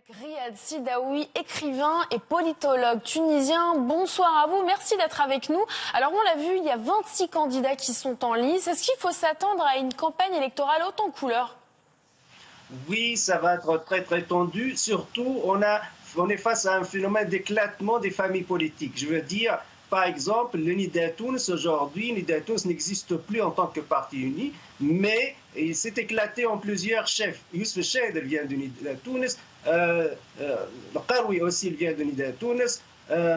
Riyad Sidaoui, écrivain et politologue tunisien. Bonsoir à vous, merci d'être avec nous. Alors on l'a vu, il y a 26 candidats qui sont en lice. Est-ce qu'il faut s'attendre à une campagne électorale haute en couleurs? Oui, ça va être très tendu. Surtout, on est face à un phénomène d'éclatement des familles politiques. Je veux dire, par exemple, le Nida Tounes aujourd'hui, Nida Tounes n'existe plus en tant que parti uni, mais il s'est éclaté en plusieurs chefs. Youssef Chahed vient de Nida Tounes, le Qaroui aussi vient de Nida Tounes,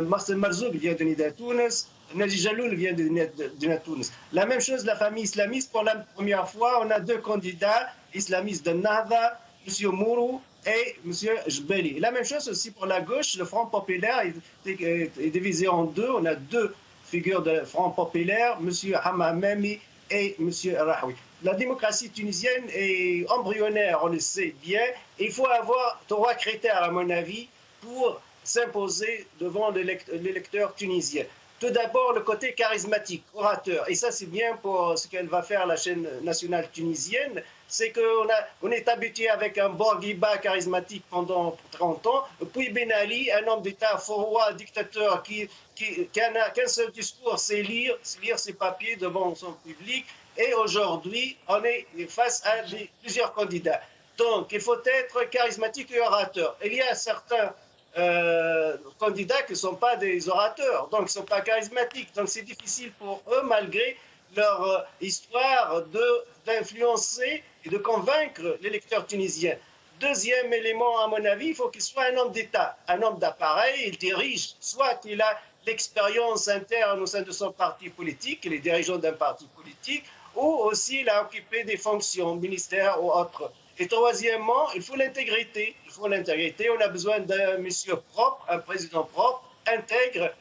Marcel Marzouk vient de Nida Tounes, Naji Jaloul vient de Nida Tounes. La même chose, la famille islamiste, pour la première fois, on a deux candidats islamistes de Nahda, M. Mourou et M. Jbeli. La même chose aussi pour la gauche, le Front populaire est divisé en deux. On a deux figures de Front populaire, M. Hamamemi et M. Rahoui. La démocratie tunisienne est embryonnaire, on le sait bien. Il faut avoir trois critères, à mon avis, pour s'imposer devant l'électeur tunisien. Tout d'abord, le côté charismatique, orateur. Et ça, c'est bien pour ce qu'elle va faire la chaîne nationale tunisienne. C'est qu'on est habitué avec un Bourguiba charismatique pendant 30 ans, puis Ben Ali, un homme d'État faurois, dictateur, qui n'a qu'un seul discours, c'est lire ses papiers devant son public. Et aujourd'hui, on est face à plusieurs candidats. Donc, il faut être charismatique et orateur. Il y a certains candidats qui ne sont pas des orateurs, donc ils ne sont pas charismatiques. Donc c'est difficile pour eux, malgré leur histoire, d'influencer et de convaincre l'électeur tunisien. Deuxième élément, à mon avis, il faut qu'il soit un homme d'État, un homme d'appareil. Il dirige, soit il a l'expérience interne au sein de son parti politique, il est dirigeant d'un parti politique, ou aussi il a occupé des fonctions, ministère ou autres. Et troisièmement, il faut l'intégrité. Il faut l'intégrité. On a besoin d'un monsieur propre, un président propre, intègre,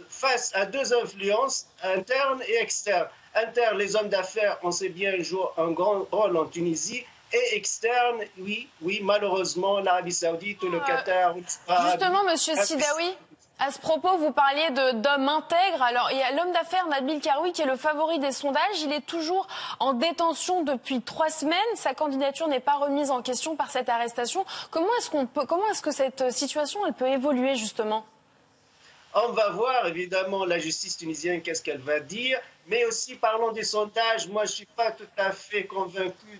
face à deux influences, internes et externes. Interne, les hommes d'affaires, on sait bien, jouent un grand rôle en Tunisie. Et externe, oui, malheureusement, l'Arabie Saoudite ou le Qatar. Justement, monsieur Sidaoui, à ce propos, vous parliez d'hommes intègres. Alors, il y a l'homme d'affaires Nabil Karoui qui est le favori des sondages. Il est toujours en détention depuis 3 semaines. Sa candidature n'est pas remise en question par cette arrestation. Comment est-ce que cette situation, elle peut évoluer justement? On va voir évidemment la justice tunisienne, qu'est-ce qu'elle va dire, mais aussi parlons des sondages. Moi, je ne suis pas tout à fait convaincu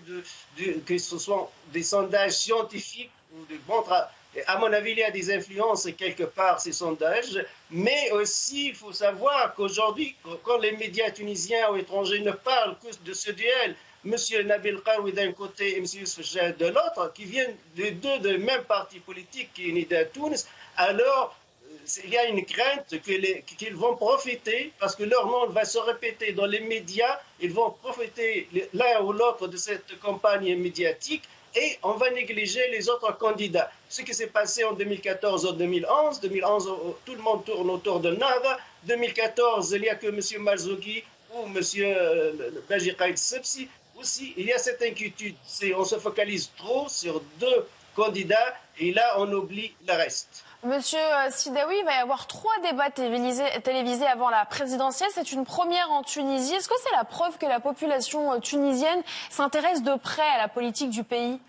que ce soit des sondages scientifiques ou de bons travaux. À mon avis, il y a des influences quelque part, ces sondages, mais aussi, il faut savoir qu'aujourd'hui, quand les médias tunisiens ou étrangers ne parlent que de ce duel, M. Nabil Karoui d'un côté et M. Youssef Chahed de l'autre, qui viennent les deux du même parti politique qui est Nida Tounes, alors il y a une crainte qu'ils vont profiter, parce que leur nom va se répéter dans les médias, ils vont profiter l'un ou l'autre de cette campagne médiatique, et on va négliger les autres candidats. Ce qui s'est passé en 2014 ou 2011, 2011, tout le monde tourne autour de Nahda. 2014, il n'y a que M. Marzouki ou M. Beji Caïd Sebsi. Aussi, il y a cette inquiétude. On se focalise trop sur deux candidats et là, on oublie le reste. Monsieur Sidaoui, il va y avoir 3 débats télévisés avant la présidentielle. C'est une première en Tunisie. Est-ce que c'est la preuve que la population tunisienne s'intéresse de près à la politique du pays?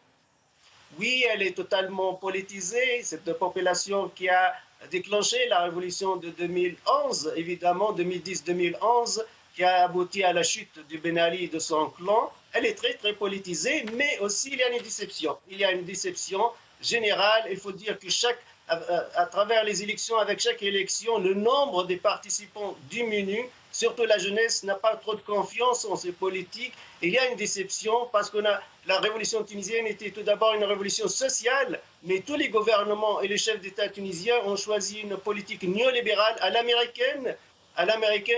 Oui, elle est totalement politisée. Cette population qui a déclenché la révolution de 2011, évidemment, 2010-2011, qui a abouti à la chute du Ben Ali et de son clan. Elle est très politisée, mais aussi il y a une déception. Il y a une déception générale. Il faut dire que à travers les élections, avec chaque élection, le nombre des participants diminue. Surtout la jeunesse n'a pas trop de confiance en ces politiques. Et il y a une déception parce que la révolution tunisienne était tout d'abord une révolution sociale, mais tous les gouvernements et les chefs d'État tunisiens ont choisi une politique néolibérale à l'américaine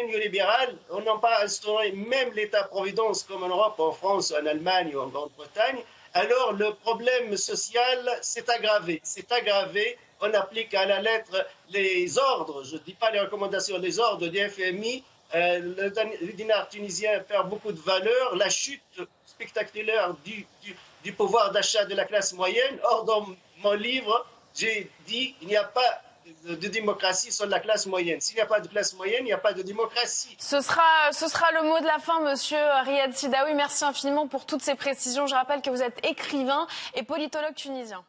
néolibérale. On n'a pas instauré même l'État-providence comme en Europe, en France, en Allemagne ou en Grande-Bretagne. Alors le problème social s'est aggravé. On applique à la lettre les ordres, je ne dis pas les recommandations, les ordres du FMI. Le dinar tunisien perd beaucoup de valeur. La chute spectaculaire du pouvoir d'achat de la classe moyenne. Or, dans mon livre, j'ai dit qu'il n'y a pas de démocratie sans la classe moyenne. S'il n'y a pas de classe moyenne, il n'y a pas de démocratie. Ce sera le mot de la fin, monsieur Riyad Sidaoui. Merci infiniment pour toutes ces précisions. Je rappelle que vous êtes écrivain et politologue tunisien.